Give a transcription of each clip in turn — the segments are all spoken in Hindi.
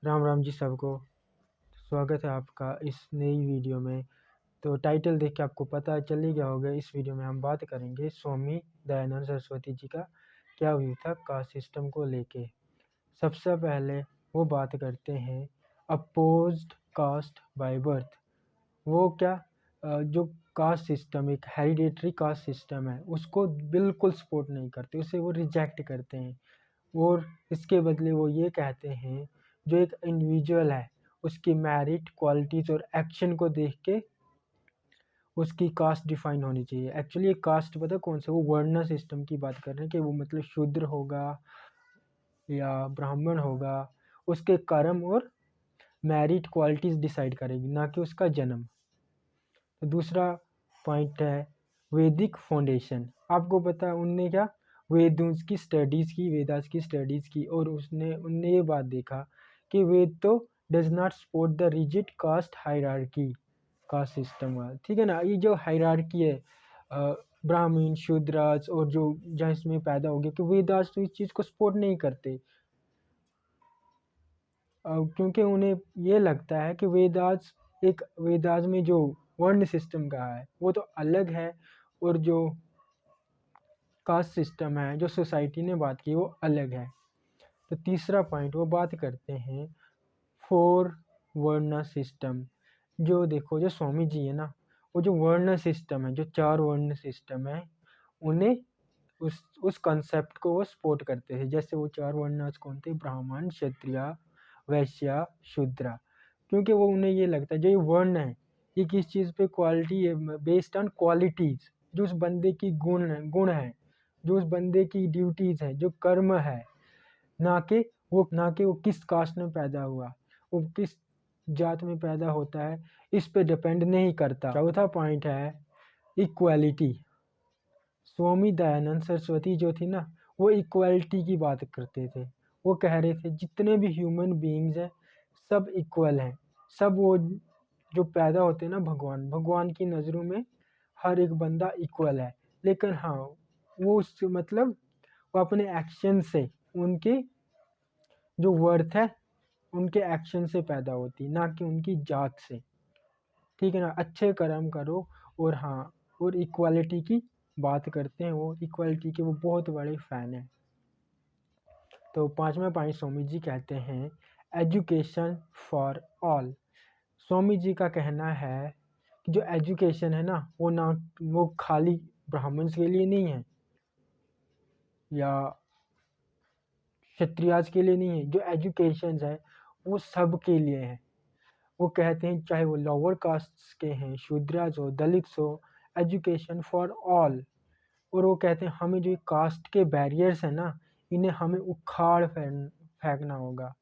राम राम जी सबको। स्वागत है आपका इस नई वीडियो में। तो टाइटल देख के आपको पता चल ही गया होगा, इस वीडियो में हम बात करेंगे स्वामी दयानंद सरस्वती जी का क्या व्यू था कास्ट सिस्टम को लेके। सबसे पहले वो बात करते हैं अपोज्ड कास्ट बाय बर्थ। वो क्या जो कास्ट सिस्टम, एक हेरिडेटरी कास्ट सिस्टम है, उसको बिल्कुल सपोर्ट नहीं करते, उसे वो रिजेक्ट करते हैं। और इसके बदले वो ये कहते हैं जो एक इंडिविजुअल है उसकी मेरिट, क्वालिटीज़ और एक्शन को देख के उसकी कास्ट डिफाइन होनी चाहिए। एक्चुअली ये कास्ट पता कौन सा, वो वर्ण सिस्टम की बात कर रहे हैं कि वो मतलब शूद्र होगा या ब्राह्मण होगा, उसके कर्म और मेरिट क्वालिटीज़ डिसाइड करेगी, ना कि उसका जन्म। तो दूसरा पॉइंट है वैदिक फाउंडेशन। आपको पता है उनने क्या वेदों की स्टडीज़ की, वेदास की स्टडीज़ की, और उनने ये बात देखा कि वेद तो does not support the rigid caste hierarchy, caste system का। ठीक है ना, ये जो हायरार्की है ब्राह्मण, शूद्राज और जो जहाँ इसमें पैदा हो गया, कि वेदास तो इस चीज़ को सपोर्ट नहीं करते, क्योंकि उन्हें ये लगता है कि वेदास में जो वर्ण सिस्टम का है वो तो अलग है, और जो कास्ट सिस्टम है, जो सोसाइटी ने बात की, वो अलग है। तो तीसरा पॉइंट वो बात करते हैं फोर वर्ण सिस्टम। जो देखो जो स्वामी जी है ना, वो जो वर्ण सिस्टम है, जो 4 वर्ण सिस्टम है, उन्हें उस कॉन्सेप्ट को वो सपोर्ट करते थे। जैसे वो 4 वर्ण कौन थे, ब्राह्मण, क्षत्रिय, वैश्य, शूद्र। क्योंकि वो उन्हें ये लगता है जो ये वर्ण है ये किस चीज़ पे क्वालिटी है, बेस्ड ऑन क्वालिटीज़, जो उस बंदे की गुण है, जो उस बंदे की ड्यूटीज़ है, जो कर्म है, ना कि वो किस कास्ट में पैदा हुआ, वो किस जात में पैदा होता है, इस पे डिपेंड नहीं करता। चौथा पॉइंट है इक्वालिटी। स्वामी दयानंद सरस्वती जो थी ना, वो इक्वालिटी की बात करते थे। वो कह रहे थे जितने भी ह्यूमन बीइंग्स हैं सब इक्वल हैं। सब वो जो पैदा होते हैं ना, भगवान की नज़रों में हर एक बंदा इक्वल है। लेकिन हाँ, वो मतलब वो अपने एक्शन से, उनके जो वर्थ है उनके एक्शन से पैदा होती, ना कि उनकी जात से। ठीक है ना, अच्छे कर्म करो। और हाँ, और इक्वालिटी की बात करते हैं, वो इक्वालिटी के वो बहुत बड़े फैन हैं। तो 5वां पॉइंट स्वामी जी कहते हैं education for all. Swami ji का कहना है कि जो एजुकेशन है ना, वो खाली ब्राह्मण के लिए नहीं है या क्षत्रियाज के लिए नहीं है। जो एजुकेशन है वो सब के लिए है। वो कहते हैं चाहे वो लोअर कास्ट के हैं, शूद्राज हो, दलित हो, एजुकेशन फॉर ऑल। और वो कहते हैं हमें जो कास्ट के बैरियर्स हैं ना, इन्हें हमें उखाड़ फेंकना होगा,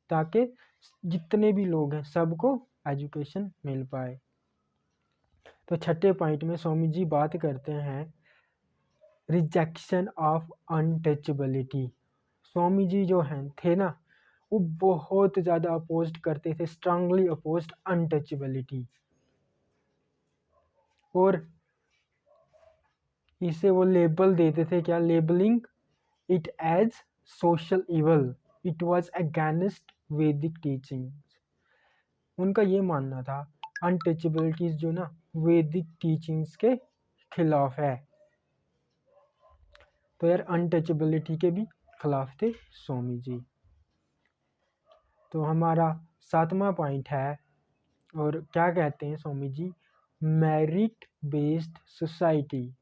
ताकि जितने भी लोग हैं सबको एजुकेशन मिल पाए। तो 6ठे पॉइंट में स्वामी जी बात करते हैं rejection of untouchability. Swami ji जो हैं थे ना, वो बहुत ज़्यादा अपोज्ड करते थे, स्ट्रांगली अपोज्ड अनटचेबिलिटी। और इसे वो लेबल देते थे, क्या labelling it as social evil, it was against Vedic teachings. उनका ये मानना था अनटचेबिलिटीज जो ना वैदिक टीचिंग्स के खिलाफ है। तो यार अनटचेबिलिटी के भी खिलाफ थे स्वामी जी। तो हमारा 7वां पॉइंट है, और क्या कहते हैं Swami ji, merit based society.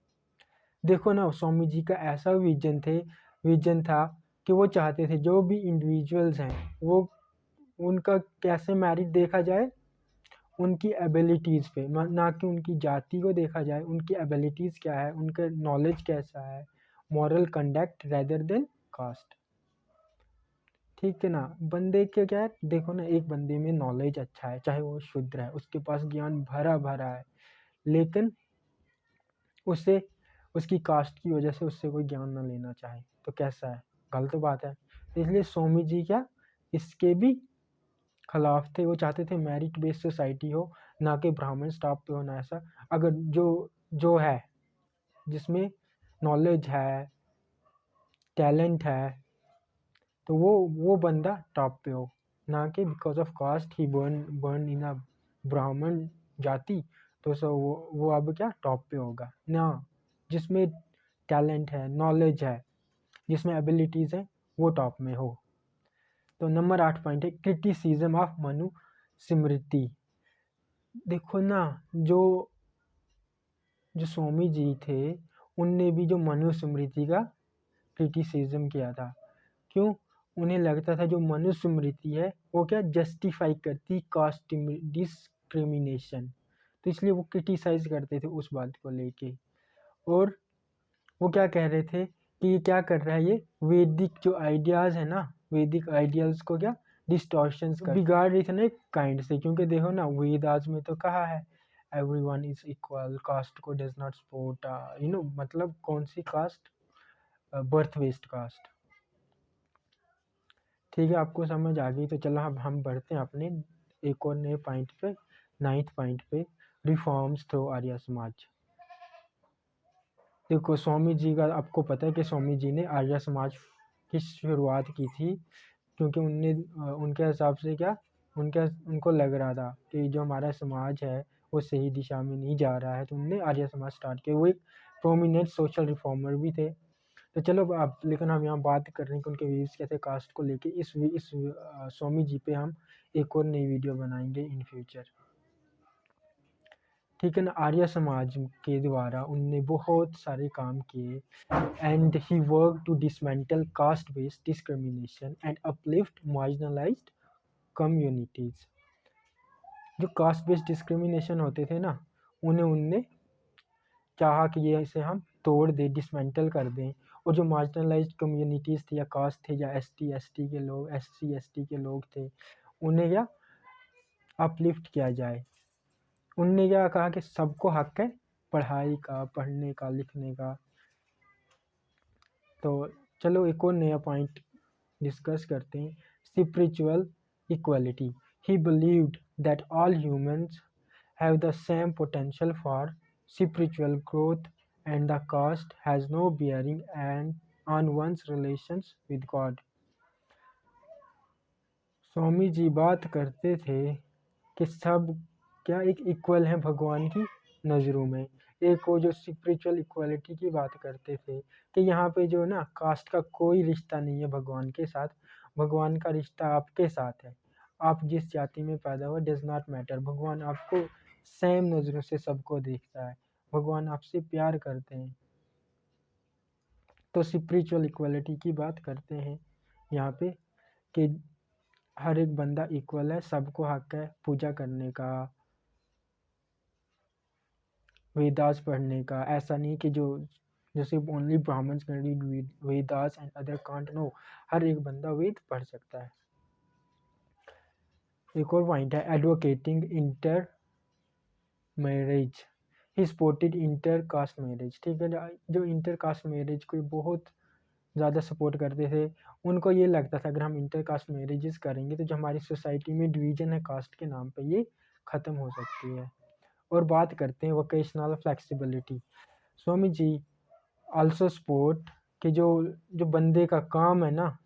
देखो ना, स्वामी जी का ऐसा विजन था कि वो चाहते थे जो भी इंडिविजुअल्स हैं वो उनका कैसे मेरिट देखा जाए, उनकी एबिलिटीज़ पे, ना कि उनकी जाति को देखा जाए। उनकी एबिलिटीज़ क्या है, उनका नॉलेज कैसा है, moral conduct rather than caste. ठीक है ना, बंदे के क्या है, देखो ना, एक बंदे में नॉलेज अच्छा है, चाहे वो शुद्र है, उसके पास ज्ञान भरा भरा है, लेकिन उसे उसकी कास्ट की वजह से उससे कोई ज्ञान ना लेना चाहे, तो कैसा है, गलत बात है। इसलिए स्वामी जी क्या इसके भी खिलाफ थे। वो चाहते थे मेरिट बेस्ड सोसाइटी हो, ना कि ब्राह्मण टॉप पे होना। ऐसा अगर जो है जिसमें नॉलेज है, टैलेंट है, तो वो बंदा टॉप पे हो। ना कि because of caste he born in a Brahmin जाति, तो सो वो अब क्या टॉप पे होगा ना। जिसमें टैलेंट है, नॉलेज है, जिसमें एबिलिटीज़ हैं, वो टॉप में हो। तो नंबर 8 पॉइंट है क्रिटिसिज्म ऑफ मनु स्मृति। देखो ना, जो जो स्वामी जी थे, उनने भी जो मनुस्मृति का क्रिटिसिज्म किया था। क्यों? उन्हें लगता था जो मनुस्मृति है वो क्या जस्टिफाई करती कास्ट डिस्क्रिमिनेशन, तो इसलिए वो क्रिटिसाइज करते थे उस बात को लेके। और वो क्या कह रहे थे कि ये क्या कर रहा है, ये वैदिक जो आइडियाज़ है ना, वैदिक आइडियल्स को क्या डिस्टॉर्शंस कर बिगाड़ रही थी ना एक काइंड से। क्योंकि देखो ना, वेदास में तो कहा है एवरीवन इज इक्वल, कास्ट को डज नॉट सपोर्ट, मतलब कौन सी कास्ट, बर्थ बेस्ड कास्ट। ठीक है, आपको समझ आ गई। तो चलो अब हम बढ़ते हैं अपने एक और नए पॉइंट पे, 9th पॉइंट पे, रिफॉर्म्स थ्रू आर्य समाज। देखो स्वामी जी का आपको पता है कि स्वामी जी ने आर्य समाज की शुरुआत की थी, क्योंकि उनके हिसाब से क्या, उनको लग रहा था कि जो हमारा समाज है वो सही दिशा में नहीं जा रहा है, तो उन्होंने आर्य समाज स्टार्ट किया। वो एक प्रोमिनेंट सोशल रिफॉर्मर भी थे। तो चलो अब, लेकिन हम यहाँ बात कर रहे हैं कि उनके व्यूज़ कैसे कास्ट को लेके। इस स्वामी जी पे हम एक और नई वीडियो बनाएंगे इन फ्यूचर। ठीक है ना। आर्य समाज के द्वारा उनने बहुत सारे काम किए, and he work to dismantle caste based discrimination and uplift marginalised communities. जो कास्ट बेस्ड डिस्क्रिमिनेशन होते थे ना, उनने चाहा कि ये इसे हम तोड़ दें, डिसमेंटल कर दें। और जो मार्जिनलाइज्ड कम्युनिटीज़ थे या कास्ट थे या एसटी के लोग, SC ST के लोग थे, उन्हें क्या अपलिफ्ट किया जाए। उनने क्या कहा कि सबको हक है पढ़ाई का, पढ़ने का, लिखने का। तो चलो एक और नया पॉइंट डिस्कस करते हैं, spiritual equality. He believed that all humans have the same potential for spiritual growth and the caste has no bearing on one's relations with God। Swami ji बात करते थे कि सब क्या एक इक्वल है भगवान की नज़रों में। एक वो जो स्पिरिचुअल इक्वालिटी की बात करते थे कि यहाँ पे जो ना कास्ट का कोई रिश्ता नहीं है भगवान के साथ, भगवान का रिश्ता आपके साथ है। आप जिस जाति में पैदा हुए डज नॉट मैटर, भगवान आपको सेम नज़रों से सबको देखता है, भगवान आपसे प्यार करते हैं। तो स्पिरिचुअल इक्वालिटी की बात करते हैं यहाँ पे कि हर एक बंदा इक्वल है, सबको हक है पूजा करने का, वेदास पढ़ने का। ऐसा नहीं कि जो जैसे only Brahmins can read Vedas and other can't, no, हर एक बंदा वेद पढ़ सकता है। एक और पॉइंट है advocating inter marriage. He supported inter caste marriage. ठीक है, जो इंटर कास्ट मैरिज को बहुत ज़्यादा सपोर्ट करते थे। उनको ये लगता था अगर हम इंटर कास्ट मैरिजेस करेंगे तो जो हमारी सोसाइटी में डिवीजन है कास्ट के नाम पे, ये ख़त्म हो सकती है। और बात करते हैं vocational flexibility. Swami ji also support कि जो जो बंदे का काम है ना,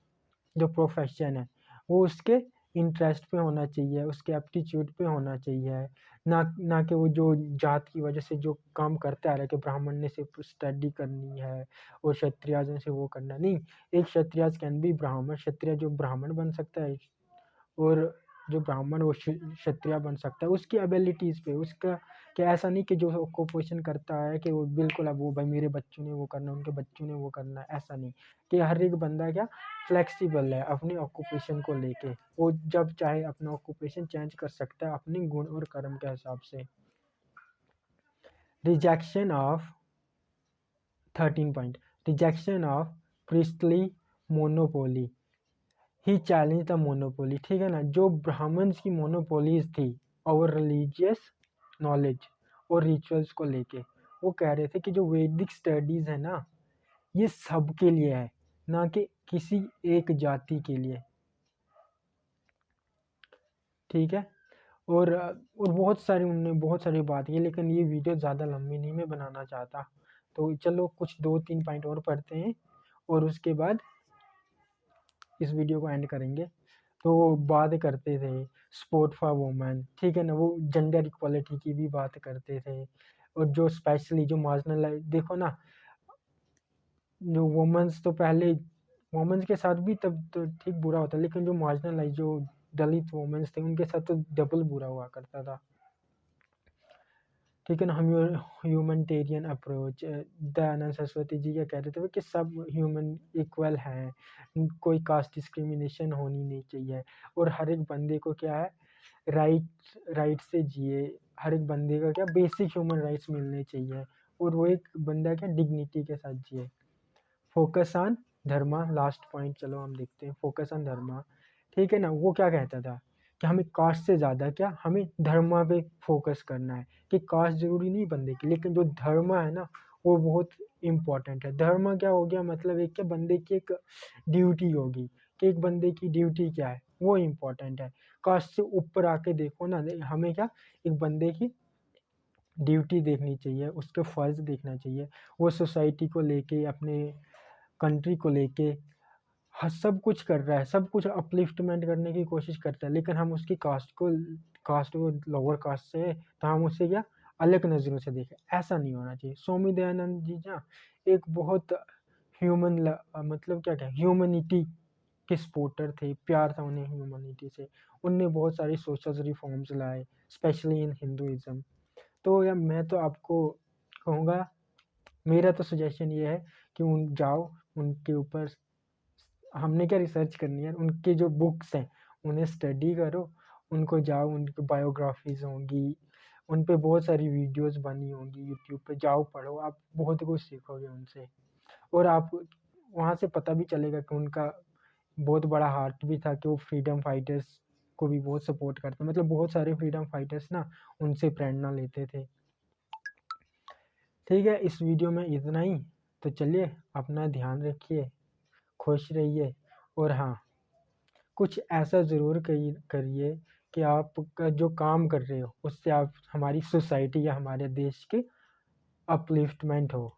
जो प्रोफेशन है, वो उसके इंटरेस्ट पे होना चाहिए, उसके एप्टीट्यूड पे होना चाहिए। ना कि वो जो जात की वजह से जो काम करता आ रहा है कि ब्राह्मण ने सिर्फ स्टडी करनी है और क्षत्रियाज ने से वो करना नहीं। एक क्षत्रियाज कैन बी ब्राह्मण, क्षत्रिय जो ब्राह्मण बन सकता है, और जो ब्राह्मण वो क्षत्रिय बन सकता है उसकी एबिलिटीज़ पे, उसका कि ऐसा नहीं कि जो ऑक्यूपेशन करता है कि वो बिल्कुल अब वो भाई मेरे बच्चों ने वो करना, उनके बच्चों ने वो करना, ऐसा नहीं। कि हर एक बंदा क्या फ्लेक्सिबल है अपने ऑक्यूपेशन को लेके, वो जब चाहे अपना ऑक्यूपेशन चेंज कर सकता है अपने गुण और कर्म के हिसाब से। Rejection of 13 point, rejection of priestly monopoly. He challenge the monopoly. ठीक है ना, जो ब्राह्मण्स की मोनोपोलीज थी ओवर रिलीजियस नॉलेज और रिचुअल्स को लेके, वो कह रहे थे कि जो वैदिक स्टडीज़ है ना, ये सबके लिए है, ना कि किसी एक जाति के लिए। ठीक है, और उन्होंने बहुत सारी बात की, लेकिन ये वीडियो ज़्यादा लंबी नहीं मैं बनाना चाहता। तो चलो कुछ 2-3 पॉइंट और पढ़ते हैं और उसके बाद इस वीडियो को एंड करेंगे। तो वो बात करते थे स्पोर्ट फॉर वुमेन, ठीक है ना, वो जेंडर इक्वालिटी की भी बात करते थे। और जो स्पेशली जो मार्जिनलाइज, देखो ना, जो वुमेन्स तो पहले वुमेन्स के साथ भी तब तो ठीक बुरा होता, लेकिन जो मार्जिनलाइज जो दलित वुमेन्स थे उनके साथ तो डबल बुरा हुआ करता था, ठीक है ना। हम ह्यूमनिटेरियन अप्रोच, दयानंद सरस्वती जी क्या कह रहे थे कि सब ह्यूमन इक्वल हैं, कोई कास्ट डिस्क्रिमिनेशन होनी नहीं चाहिए, और हर एक बंदे को क्या है, राइट से जिए, हर एक बंदे का क्या बेसिक ह्यूमन राइट्स मिलने चाहिए, और वो एक बंदा क्या डिग्निटी के साथ जिए। Focus on Dharma, last point चलो हम देखते हैं, फोकस ऑन धर्मा, ठीक है ना। वो क्या कहता था कि हमें कास्ट से ज़्यादा क्या, हमें धर्म पे फोकस करना है, कि कास्ट जरूरी नहीं बंदे की, लेकिन जो धर्म है ना वो बहुत इम्पोर्टेंट है। धर्म क्या हो गया, मतलब एक क्या बंदे की एक ड्यूटी होगी, कि एक बंदे की ड्यूटी क्या है वो इम्पोर्टेंट है। कास्ट से ऊपर आके देखो ना, हमें क्या एक बंदे की ड्यूटी देखनी चाहिए, उसके फ़र्ज़ देखना चाहिए, वो सोसाइटी को लेके, अपने कंट्री को लेके सब कुछ कर रहा है, सब कुछ अपलिफ्टमेंट करने की कोशिश करता है, लेकिन हम उसकी कास्ट को लोअर कास्ट से, तो हम उससे क्या अलग नज़रों से देखें, ऐसा नहीं होना चाहिए। स्वामी दयानंद जी ना एक बहुत मतलब क्या क्या ह्यूमनिटी के सपोर्टर थे, प्यार था उन्हें ह्यूमनिटी से, उनने बहुत सारी सोशल रिफॉर्म्स लाए, स्पेशली इन हिंदुइज्म। तो यार मैं तो आपको कहूँगा, मेरा तो सजेशन ये है कि जाओ उनके ऊपर, हमने क्या रिसर्च करनी है, उनके जो बुक्स हैं उन्हें स्टडी करो, उनको जाओ, उनकी बायोग्राफीज होंगी, उन पे बहुत सारी वीडियोस बनी होंगी यूट्यूब पे, जाओ पढ़ो, आप बहुत कुछ सीखोगे उनसे। और आप वहाँ से पता भी चलेगा कि उनका बहुत बड़ा हार्ट भी था, कि वो फ्रीडम फाइटर्स को भी बहुत सपोर्ट करते, मतलब बहुत सारे फ्रीडम फाइटर्स ना उनसे प्रेरणा लेते थे। ठीक है, इस वीडियो में इतना ही। तो चलिए, अपना ध्यान रखिए, खुश रहिए, और हाँ, कुछ ऐसा ज़रूर करिए कि आप जो काम कर रहे हो उससे आप हमारी सोसाइटी या हमारे देश के अपलिफ्टमेंट हो।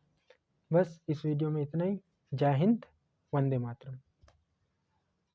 बस इस वीडियो में इतना ही। जय हिंद, वंदे मातरम।